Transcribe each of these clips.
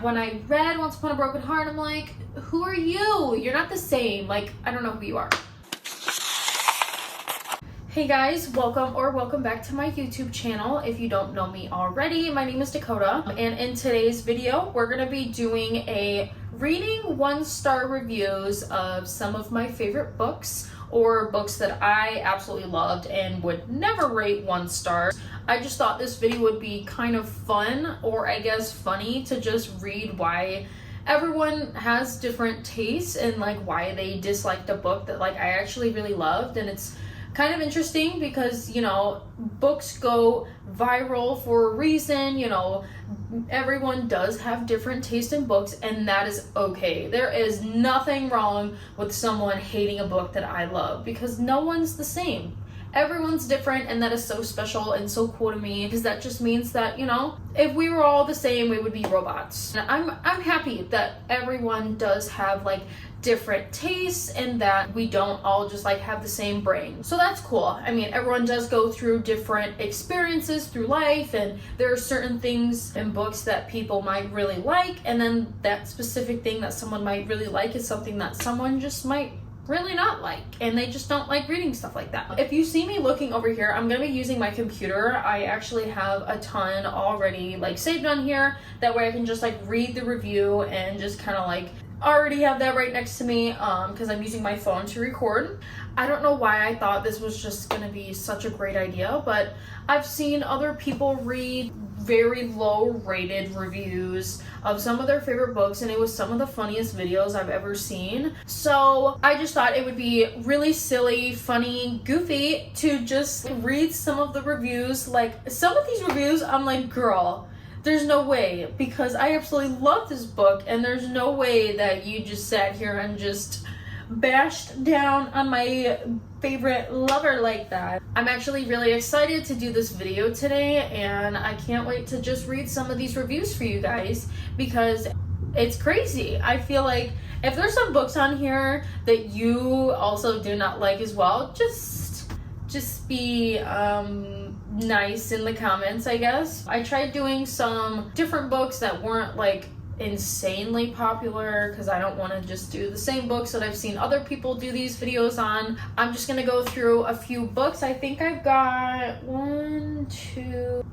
when I read Once Upon a Broken Heart, I'm like, who are you? You're not the same. Like, I don't know who you are. Hey guys, welcome back to my YouTube channel. If you don't know me already, my name is Dakota, and in today's video, we're gonna be doing a reading 1-star reviews of some of my favorite books, or books that I absolutely loved and would never rate 1 star. I just thought this video would be kind of fun, or I guess funny, to just read why everyone has different tastes and like why they disliked a book that like I actually really loved. And it's kind of interesting because, you know, books go viral for a reason. You know, everyone does have different taste in books, and that is okay. There is nothing wrong with someone hating a book that I love, because no one's the same. Everyone's different, and that is so special and so cool to me, because that just means that, you know, if we were all the same, we would be robots. And I'm happy that everyone does have like different tastes and that we don't all just like have the same brain. So that's cool. I mean, everyone does go through different experiences through life, and there are certain things in books that people might really like, and then that specific thing that someone might really like is something that someone just might really not like, and they just don't like reading stuff like that. If you see me looking over here, I'm gonna be using my computer. I actually have a ton already like saved on here, that way I can just like read the review and just kind of like already have that right next to me, because I'm using my phone to record. I don't know why I thought this was just gonna be such a great idea, but I've seen other people read very low rated reviews of some of their favorite books, and it was some of the funniest videos I've ever seen. So I just thought it would be really silly, funny, goofy to just read some of the reviews. Like, some of these reviews, I'm like, girl, there's no way, because I absolutely love this book, and there's no way that you just sat here and just bashed down on my favorite lover like that. I'm actually really excited to do this video today, and I can't wait to just read some of these reviews for you guys, because it's crazy. I feel like if there's some books on here that you also do not like as well, just be nice in the comments, I guess. I tried doing some different books that weren't like insanely popular, because I don't want to just do the same books that I've seen other people do these videos on. I'm just gonna go through a few books. I think I've got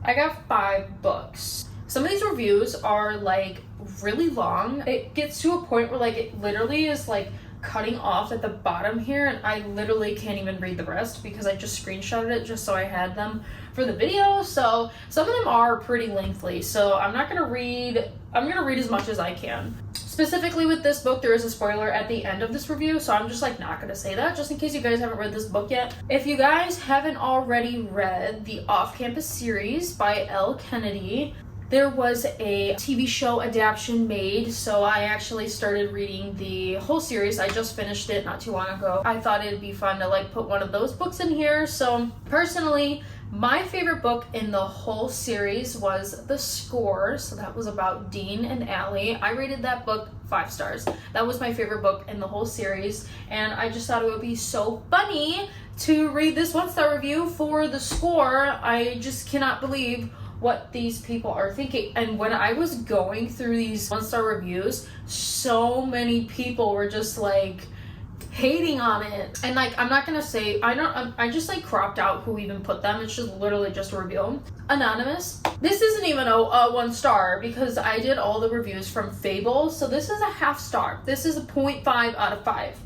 I got 5 books. Some of these reviews are like really long. It gets to a point where like it literally is like cutting off at the bottom here, and I literally can't even read the rest because I just screenshotted it just so I had them for the video. So some of them are pretty lengthy, so I'm gonna read as much as I can. Specifically with this book, there is a spoiler at the end of this review, so I'm just like not gonna say that, just in case you guys haven't read this book yet. If you guys haven't already read the Off-Campus series by Elle Kennedy, there was a TV show adaptation made, so I actually started reading the whole series. I just finished it not too long ago. I thought it'd be fun to like put one of those books in here. So personally, my favorite book in the whole series was The Score. So that was about Dean and Allie. I rated that book 5 stars. That was my favorite book in the whole series, and I just thought it would be so funny to read this 1-star review for The Score. I just cannot believe what these people are thinking. And when I was going through these 1-star reviews, so many people were just like hating on it. And like, I'm not gonna say, I just like cropped out who even put them. It's just literally just a review. Anonymous. This isn't even a 1 star, because I did all the reviews from Fable, so this is a half star. This is a 0.5 out of 5.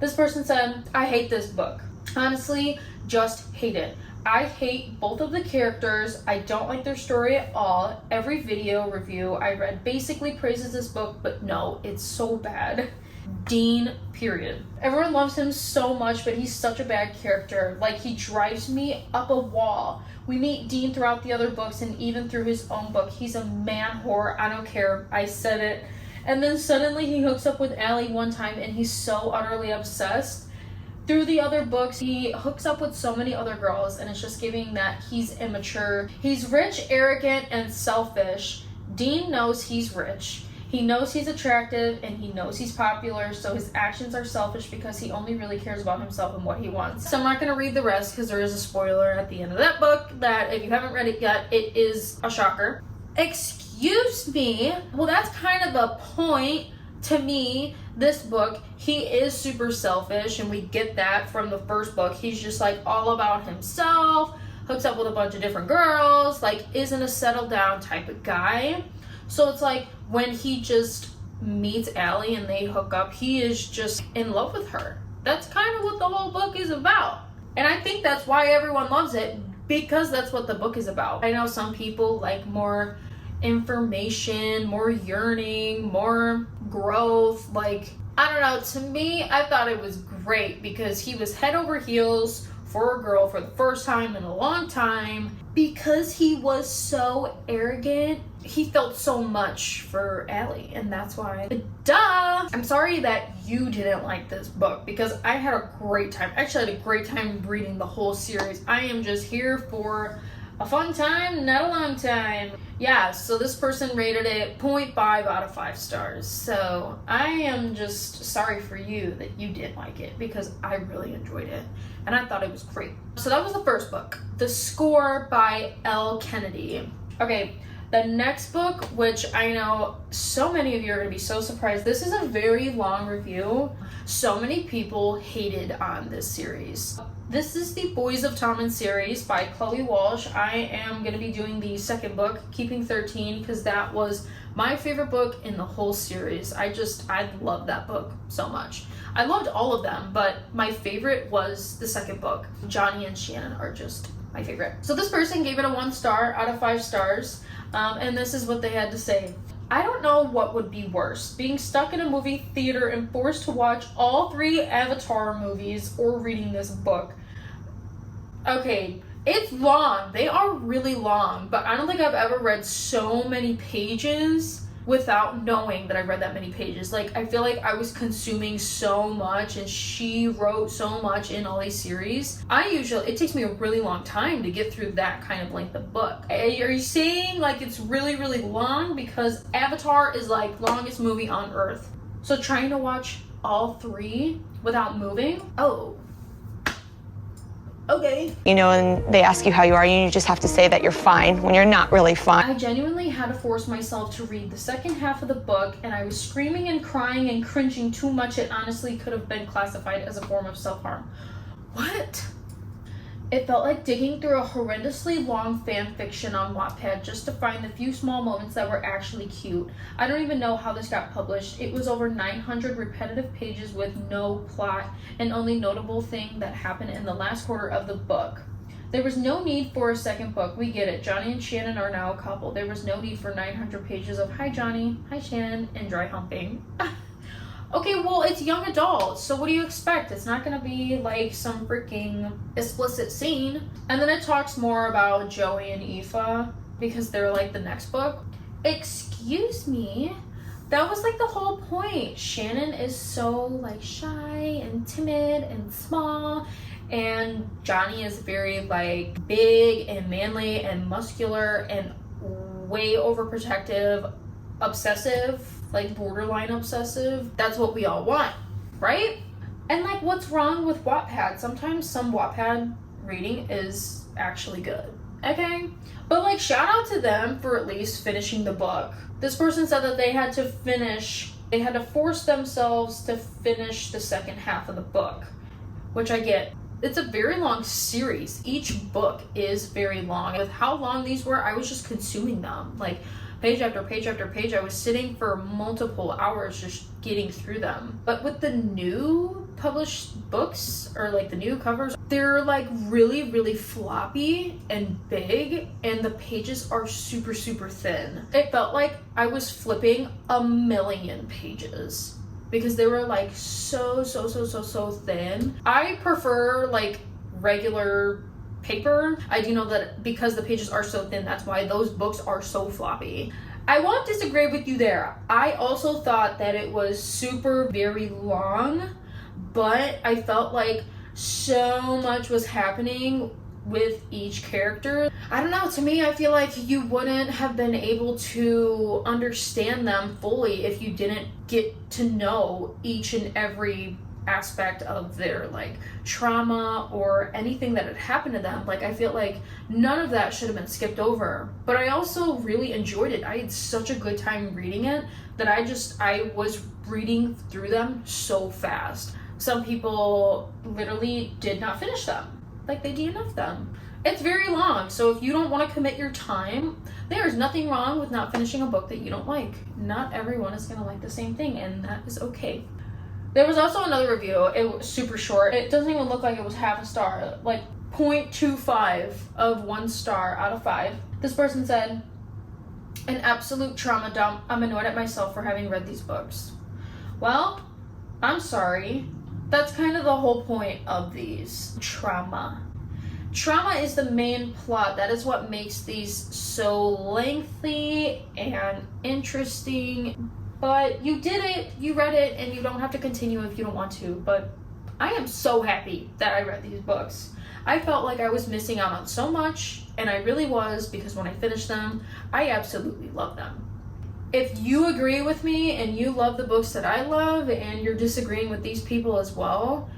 This person said, I hate this book. Honestly, just hate it. I hate both of the characters. I don't like their story at all. Every video review I read basically praises this book, but no, it's so bad. Dean, period. Everyone loves him so much, but he's such a bad character. Like, he drives me up a wall. We meet Dean throughout the other books, and even through his own book. He's a man whore. I don't care. I said it. And then suddenly he hooks up with Allie one time, and he's so utterly obsessed. Through the other books, he hooks up with so many other girls, and it's just giving that he's immature. He's rich, arrogant, and selfish. Dean knows he's rich. He knows he's attractive, and he knows he's popular, so his actions are selfish because he only really cares about himself and what he wants. So I'm not going to read the rest because there is a spoiler at the end of that book that if you haven't read it yet, it is a shocker. Excuse excuse me. Well, that's kind of the point to me. This book, he is super selfish, and we get that from the first book. He's just like all about himself, hooks up with a bunch of different girls, like isn't a settled down type of guy. So it's like when he just meets Allie and they hook up, he is just in love with her. That's kind of what the whole book is about. And I think that's why everyone loves it, because that's what the book is about. I know some people like more information, more yearning, more growth. Like, I don't know, to me, I thought it was great because he was head over heels for a girl for the first time in a long time. Because he was so arrogant, he felt so much for Allie, and that's why. Duh! I'm sorry that you didn't like this book, because I had a great time. Actually, I had a great time reading the whole series. I am just here for a fun time, not a long time. Yeah, so this person rated it 0.5 out of 5 stars. So I am just sorry for you that you didn't like it, because I really enjoyed it and I thought it was great. So that was the first book, The Score by L. Kennedy. Okay, the next book, which I know so many of you are going to be so surprised. This is a very long review. So many people hated on this series. This is the Boys of Tommen series by Chloe Walsh. I am going to be doing the second book, Keeping 13, because that was my favorite book in the whole series. I love that book so much. I loved all of them, but my favorite was the second book. Johnny and Shannon are just my favorite. So this person gave it a 1 star out of 5 stars, and this is what they had to say. I don't know what would be worse, being stuck in a movie theater and forced to watch all 3 Avatar movies, or reading this book. Okay, it's long. They are really long, but I don't think I've ever read so many pages without knowing that I read that many pages. Like, I feel like I was consuming so much, and she wrote so much in all these series. It takes me a really long time to get through that kind of length of book. Are you saying like it's really, really long? Because Avatar is like longest movie on Earth. So trying to watch all 3 without moving? Oh. Okay. You know, and they ask you how you are, and you just have to say that you're fine when you're not really fine. I genuinely had to force myself to read the second half of the book, and I was screaming and crying and cringing too much. It honestly could have been classified as a form of self-harm. What? It felt like digging through a horrendously long fan fiction on Wattpad just to find the few small moments that were actually cute. I don't even know how this got published. It was over 900 repetitive pages with no plot, and only notable thing that happened in the last quarter of the book. There was no need for a second book. We get it. Johnny and Shannon are now a couple. There was no need for 900 pages of hi Johnny, hi Shannon, and dry humping. Okay, well, it's young adults, so what do you expect? It's not gonna be like some freaking explicit scene. And then it talks more about Joey and Aoife, because they're like the next book. Excuse me? That was like the whole point. Shannon is so like shy and timid and small, and Johnny is very like big and manly and muscular and way overprotective, obsessive, like borderline obsessive. That's what we all want, right? And like, what's wrong with Wattpad? Sometimes some Wattpad reading is actually good, okay? But like, shout out to them for at least finishing the book. This person said that they had to force themselves to finish the second half of the book, which I get. It's a very long series. Each book is very long. With how long these were, I was just consuming them. Like, page after page after page. I was sitting for multiple hours just getting through them. But with the new published books, or like the new covers, they're like really, really floppy and big, and the pages are super, super thin. It felt like I was flipping a million pages because they were like so thin. I prefer like regular paper. I do know that because the pages are so thin, that's why those books are so floppy. I won't disagree with you there. I also thought that it was very long, but I felt like so much was happening with each character. I don't know, to me, I feel like you wouldn't have been able to understand them fully if you didn't get to know each and every aspect of their like trauma or anything that had happened to them. Like I feel like none of that should have been skipped over, but I also really enjoyed it. I had such a good time reading it that I was reading through them so fast. Some people literally did not finish them, like they DNF'd them. It's very long, so if you don't want to commit your time, there is nothing wrong with not finishing a book that you don't like. Not everyone is going to like the same thing, and that is okay. There was also another review. It was super short. It doesn't even look like it was half a star, like 0.25 of 1 star out of 5. This person said, an absolute trauma dump. I'm annoyed at myself for having read these books. Well, I'm sorry. That's kind of the whole point of these. Trauma. Trauma is the main plot. That is what makes these so lengthy and interesting. But you did it, you read it, and you don't have to continue if you don't want to. But I am so happy that I read these books. I felt like I was missing out on so much, and I really was, because when I finished them, I absolutely loved them. If you agree with me and you love the books that I love and you're disagreeing with these people as well,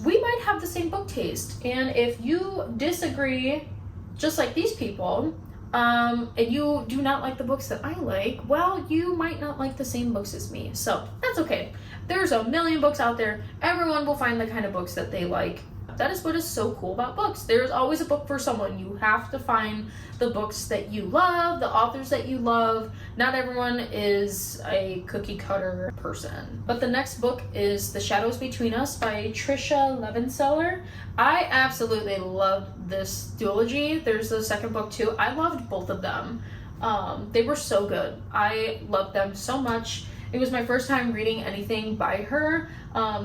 we might have the same book taste. And if you disagree, just like these people, and you do not like the books that I like, well, you might not like the same books as me. So that's okay. There's a million books out there. Everyone will find the kind of books that they like. That is what is so cool about books. There's always a book for someone. You have to find the books that you love, the authors that you love. Not everyone is a cookie cutter person. But the next book is The Shadows Between Us by Trisha Levenseller. I absolutely loved this duology. There's the second book too. I loved both of them. They were so good. I loved them so much. It was my first time reading anything by her.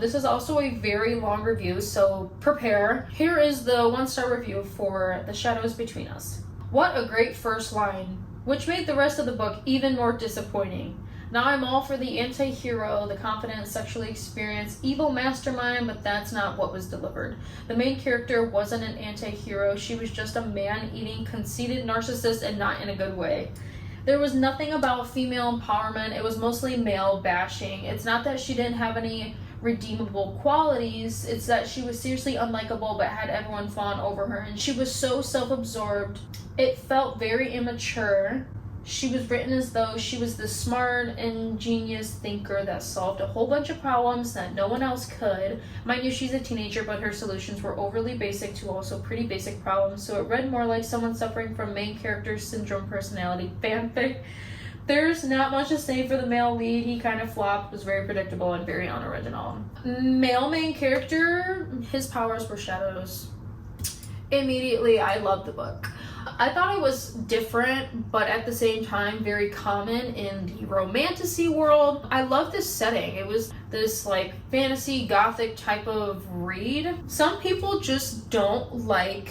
This is also a very long review, so prepare. Here is the 1-star review for The Shadows Between Us. What a great first line, which made the rest of the book even more disappointing. Now I'm all for the anti-hero, the confident, sexually experienced, evil mastermind, but that's not what was delivered. The main character wasn't an anti-hero. She was just a man-eating, conceited narcissist, and not in a good way. There was nothing about female empowerment. It was mostly male bashing. It's not that she didn't have any redeemable qualities. It's that she was seriously unlikable but had everyone fawn over her. And she was so self-absorbed. It felt very immature. She was written as though she was the smart, ingenious thinker that solved a whole bunch of problems that no one else could. Mind you, she's a teenager, but her solutions were overly basic to also pretty basic problems, so it read more like someone suffering from main character syndrome personality fanfic. There's not much to say for the male lead. He kind of flopped, was very predictable, and very unoriginal. Male main character, his powers were shadows. Immediately, I loved the book. I thought it was different, but at the same time very common in the romantasy world. I love this setting. It was this like fantasy gothic type of read. Some people just don't like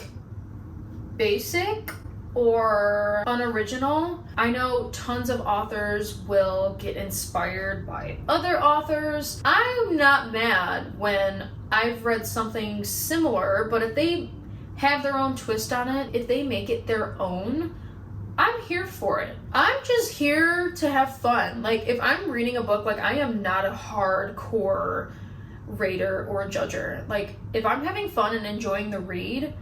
basic or unoriginal. I know tons of authors will get inspired by other authors. I'm not mad when I've read something similar, but if they have their own twist on it, if they make it their own, I'm here for it. I'm just here to have fun. Like, if I'm reading a book, like, I am not a hardcore rater or judger. Like, if I'm having fun and enjoying the read,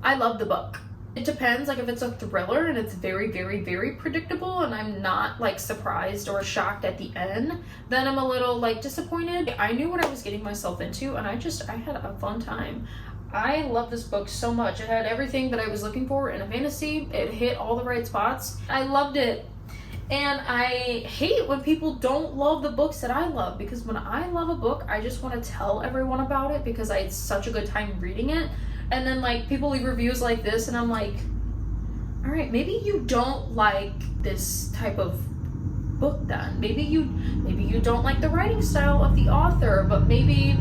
I love the book. It depends, like if it's a thriller and it's very, very, very predictable and I'm not like surprised or shocked at the end, then I'm a little like disappointed. I knew what I was getting myself into and I had a fun time. I love this book so much. It had everything that I was looking for in a fantasy. It hit all the right spots. I loved it. And I hate when people don't love the books that I love, because when I love a book, I just want to tell everyone about it because I had such a good time reading it. And then like people leave reviews like this and I'm like, all right, maybe you don't like this type of book then. Maybe you don't like the writing style of the author, but maybe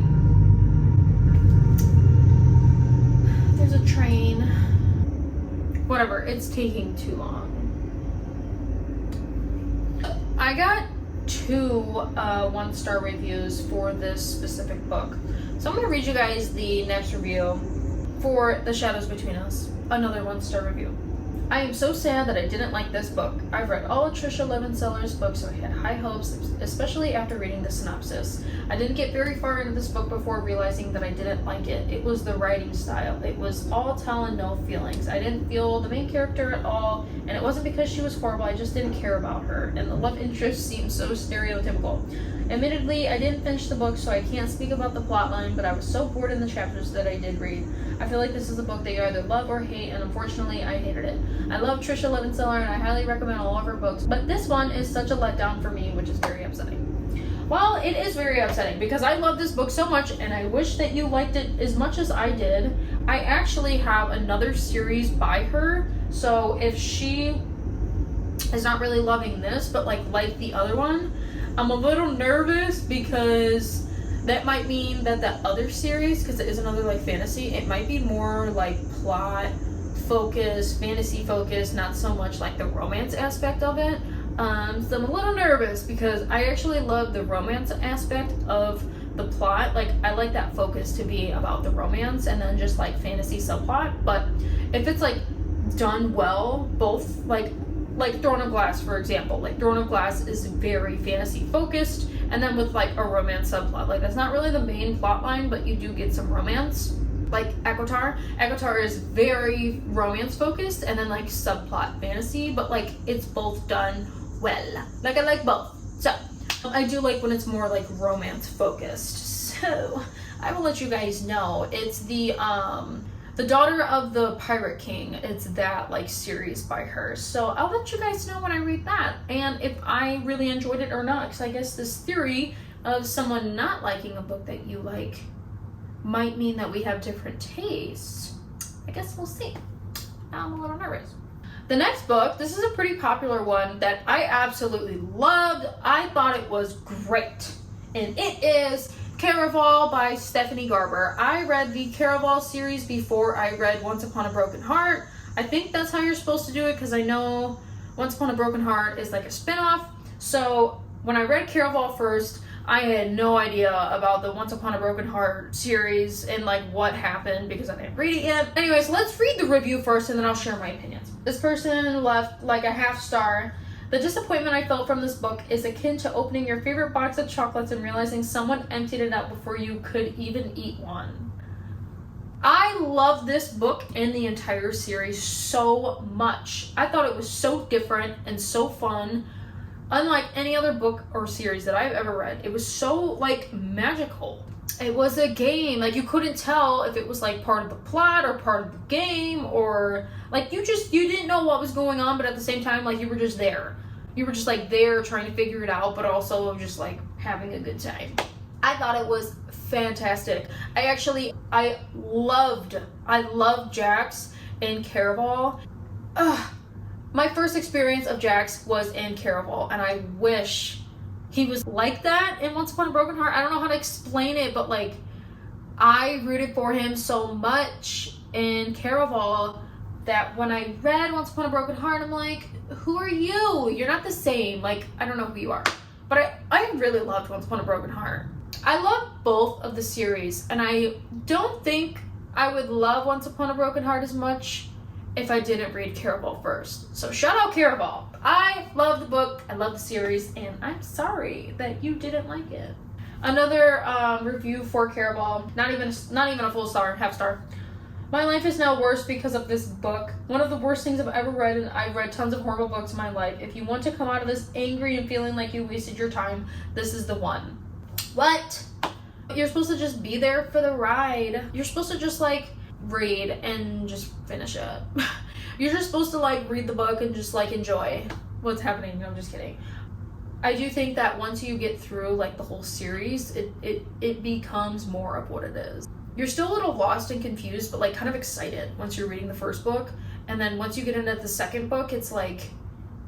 there's a train. Whatever, it's taking too long. I got 2 1-star reviews for this specific book. So I'm gonna read you guys the next review for The Shadows Between Us. Another 1-star review. I am so sad that I didn't like this book. I've read all of Trisha Levenseller's books, so I had high hopes, especially after reading the synopsis. I didn't get very far into this book before realizing that I didn't like it. It was the writing style. It was all tell and no feelings. I didn't feel the main character at all, and it wasn't because she was horrible, I just didn't care about her, and the love interest seemed so stereotypical. Admittedly, I didn't finish the book, so I can't speak about the plotline, but I was so bored in the chapters that I did read. I feel like this is a book that you either love or hate, and unfortunately, I hated it. I love Trisha Levenseller, and I highly recommend all of her books, but this one is such a letdown for me, which is very upsetting. Well, it is very upsetting because I love this book so much, and I wish that you liked it as much as I did. I actually have another series by her, so if she is not really loving this, but like the other one, I'm a little nervous because that might mean that that other series, because it is another like fantasy, it might be more like plot focused, fantasy focused, not so much like the romance aspect of it. So I'm a little nervous because I actually love the romance aspect of the plot. Like, I like that focus to be about the romance and then just like fantasy subplot. But if it's like done well, both like Throne of Glass, for example, like Throne of Glass is very fantasy focused, and then with like a romance subplot, like that's not really the main plot line, but you do get some romance. Like Ekotar is very romance focused and then like subplot fantasy, but like it's both done well. Like, I like both. So I do like when it's more like romance focused. So I will let you guys know. It's the Daughter of the Pirate King. It's that like series by her. So I'll let you guys know when I read that and if I really enjoyed it or not, because I guess this theory of someone not liking a book that you like might mean that we have different tastes. I guess we'll see. I'm a little nervous. The next book, this is a pretty popular one that I absolutely loved. I thought it was great. And it is Caraval by Stephanie Garber. I read the Caraval series before I read Once Upon a Broken Heart. I think that's how you're supposed to do it because I know Once Upon a Broken Heart is like a spin-off. So when I read Caraval first, I had no idea about the Once Upon a Broken Heart series and like what happened because I didn't read it yet. Anyways, let's read the review first and then I'll share my opinions. This person left like a half star. The disappointment I felt from this book is akin to opening your favorite box of chocolates and realizing someone emptied it out before you could even eat one. I love this book and the entire series so much. I thought it was so different and so fun. Unlike any other book or series that I've ever read, it was so like magical. It was a game. Like, you couldn't tell if it was like part of the plot or part of the game, or like you didn't know what was going on, but at the same time, like, you were just there. You were just like there trying to figure it out, but also just like having a good time. I thought it was fantastic. I loved Jax in Caraval. My first experience of Jax was in Caraval, and I wish he was like that in Once Upon a Broken Heart. I don't know how to explain it, but like, I rooted for him so much in Caraval that when I read Once Upon a Broken Heart, I'm like, who are you? You're not the same. Like, I don't know who you are. But I really loved Once Upon a Broken Heart. I love both of the series, and I don't think I would love Once Upon a Broken Heart as much if I didn't read Caraval first. So shout out Caraval. I love the book, I love the series, and I'm sorry that you didn't like it. Another review for Caraval, not even a full star, half star. My life is now worse because of this book. One of the worst things I've ever read, and I've read tons of horrible books in my life. If you want to come out of this angry and feeling like you wasted your time, this is the one. What? You're supposed to just be there for the ride. You're supposed to just like read and just finish it. You're just supposed to like read the book and just like enjoy what's happening. No, I'm just kidding. I do think that once you get through like the whole series, it becomes more of what it is. You're still a little lost and confused, but like kind of excited once you're reading the first book. And then once you get into the second book, it's like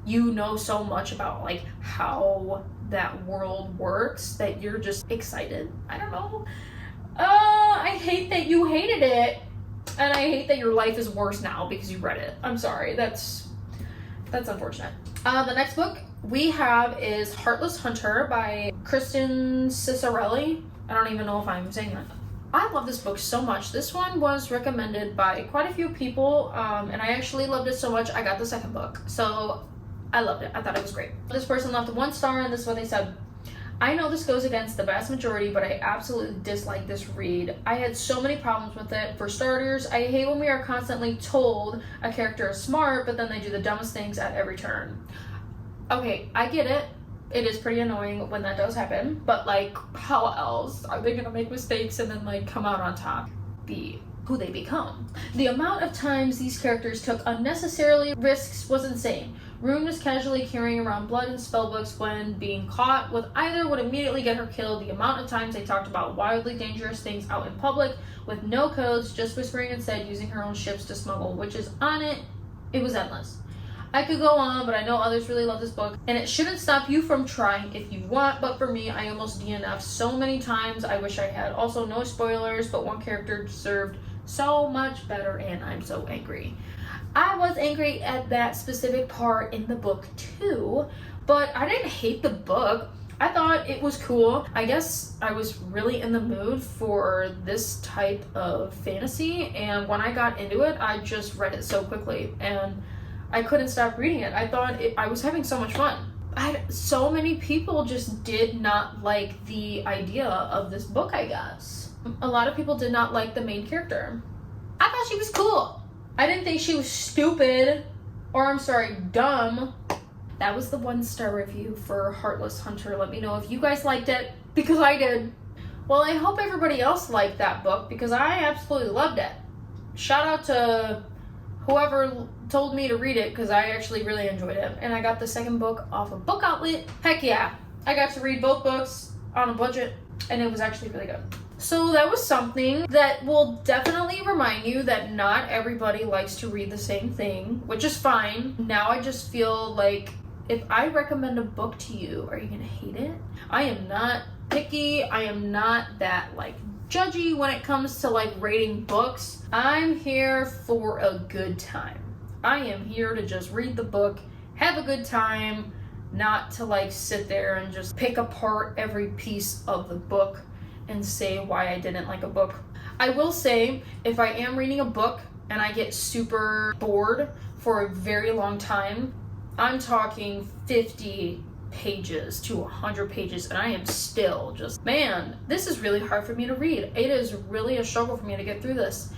you know so much about like how that world works that you're just excited. I don't know. I hate that you hated it. And I hate that your life is worse now because you read it. I'm sorry. That's unfortunate. The next book we have is Heartless Hunter by Kristen Cicarelli. I don't even know if I'm saying that I love this book so much. This one was recommended by quite a few people, and I actually loved it so much I got the second book. So I loved it. I thought it was great. This person left 1 star, and this is what they said. I know this goes against the vast majority, but I absolutely dislike this read. I had so many problems with it. For starters, I hate when we are constantly told a character is smart, but then they do the dumbest things at every turn. Okay, I get it. It is pretty annoying when that does happen, but like, how else are they gonna make mistakes and then like come out on top? Be who they become. The amount of times these characters took unnecessarily risks was insane. Rune was casually carrying around blood and spellbooks when being caught with either would immediately get her killed. The amount of times they talked about wildly dangerous things out in public with no codes, just whispering instead, using her own ships to smuggle witches on it. It was endless. I could go on, but I know others really love this book, and it shouldn't stop you from trying if you want, but for me, I almost DNF'd so many times. I wish I had. Also, no spoilers, but one character deserved so much better, and I'm so angry. I was angry at that specific part in the book too, but I didn't hate the book. I thought it was cool. I guess I was really in the mood for this type of fantasy, and when I got into it, I just read it so quickly, and I couldn't stop reading it. I was having so much fun. So many people just did not like the idea of this book, I guess. A lot of people did not like the main character. I thought she was cool. I didn't think she was stupid, or I'm sorry, dumb. That was the 1 star review for Heartless Hunter. Let me know if you guys liked it, because I did. Well, I hope everybody else liked that book, because I absolutely loved it. Shout out to whoever told me to read it, because I actually really enjoyed it. And I got the second book off of Book Outlet. Heck yeah. I got to read both books on a budget, and it was actually really good. So that was something that will definitely remind you that not everybody likes to read the same thing, which is fine. Now I just feel like if I recommend a book to you, are you gonna hate it? I am not picky. I am not that like judgy when it comes to like rating books. I'm here for a good time. I am here to just read the book, have a good time, not to like sit there and just pick apart every piece of the book and say why I didn't like a book. I will say, if I am reading a book and I get super bored for a very long time, I'm talking 50 pages to 100 pages, and I am still just, man, this is really hard for me to read. It is really a struggle for me to get through this.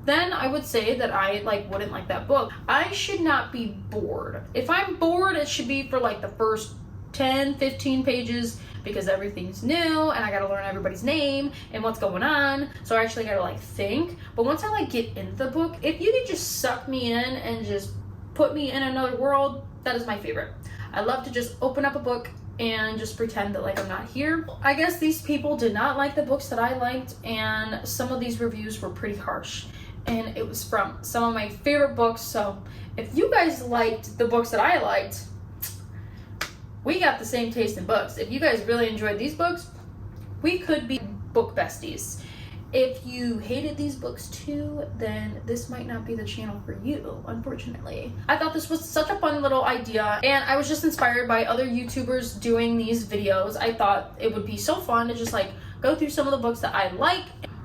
Then I would say that I wouldn't like that book. I should not be bored. If I'm bored, it should be for like the first 10, 15 pages, because everything's new and I gotta learn everybody's name and what's going on. So I actually gotta like think. But once I like get into the book, if you could just suck me in and just put me in another world, that is my favorite. I love to just open up a book and just pretend that like I'm not here. I guess these people did not like the books that I liked, and some of these reviews were pretty harsh. And it was from some of my favorite books. So if you guys liked the books that I liked, we got the same taste in books. If you guys really enjoyed these books, we could be book besties. If you hated these books too, then this might not be the channel for you, unfortunately. I thought this was such a fun little idea, and I was just inspired by other YouTubers doing these videos. I thought it would be so fun to just like go through some of the books that I like,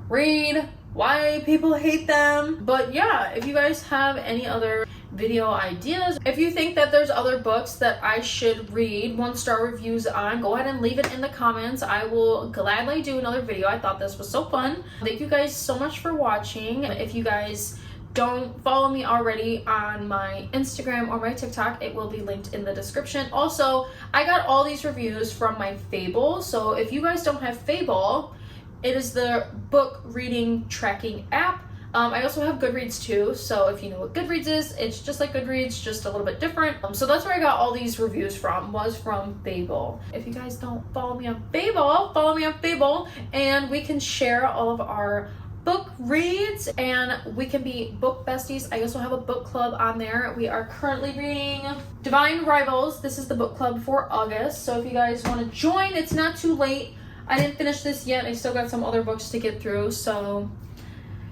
read why people hate them. But yeah, if you guys have any other video ideas, if you think that there's other books that I should read 1-star reviews on, go ahead and leave it in the comments. I will gladly do another video. I thought this was so fun. Thank you guys so much for watching. If you guys don't follow me already on my Instagram or my TikTok, it will be linked in the description. Also, I got all these reviews from my Fable, so if you guys don't have Fable, it is the book reading tracking app. I also have Goodreads too, so if you know what Goodreads is, it's just like Goodreads, just a little bit different. So that's where I got all these reviews from, was from Fable. If you guys don't follow me on Fable, follow me on Fable, and we can share all of our book reads, and we can be book besties. I also have a book club on there. We are currently reading Divine Rivals. This is the book club for August, so if you guys want to join, it's not too late. I didn't finish this yet. I still got some other books to get through, so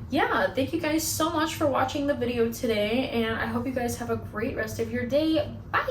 yeah, thank you guys so much for watching the video today, and I hope you guys have a great rest of your day. Bye!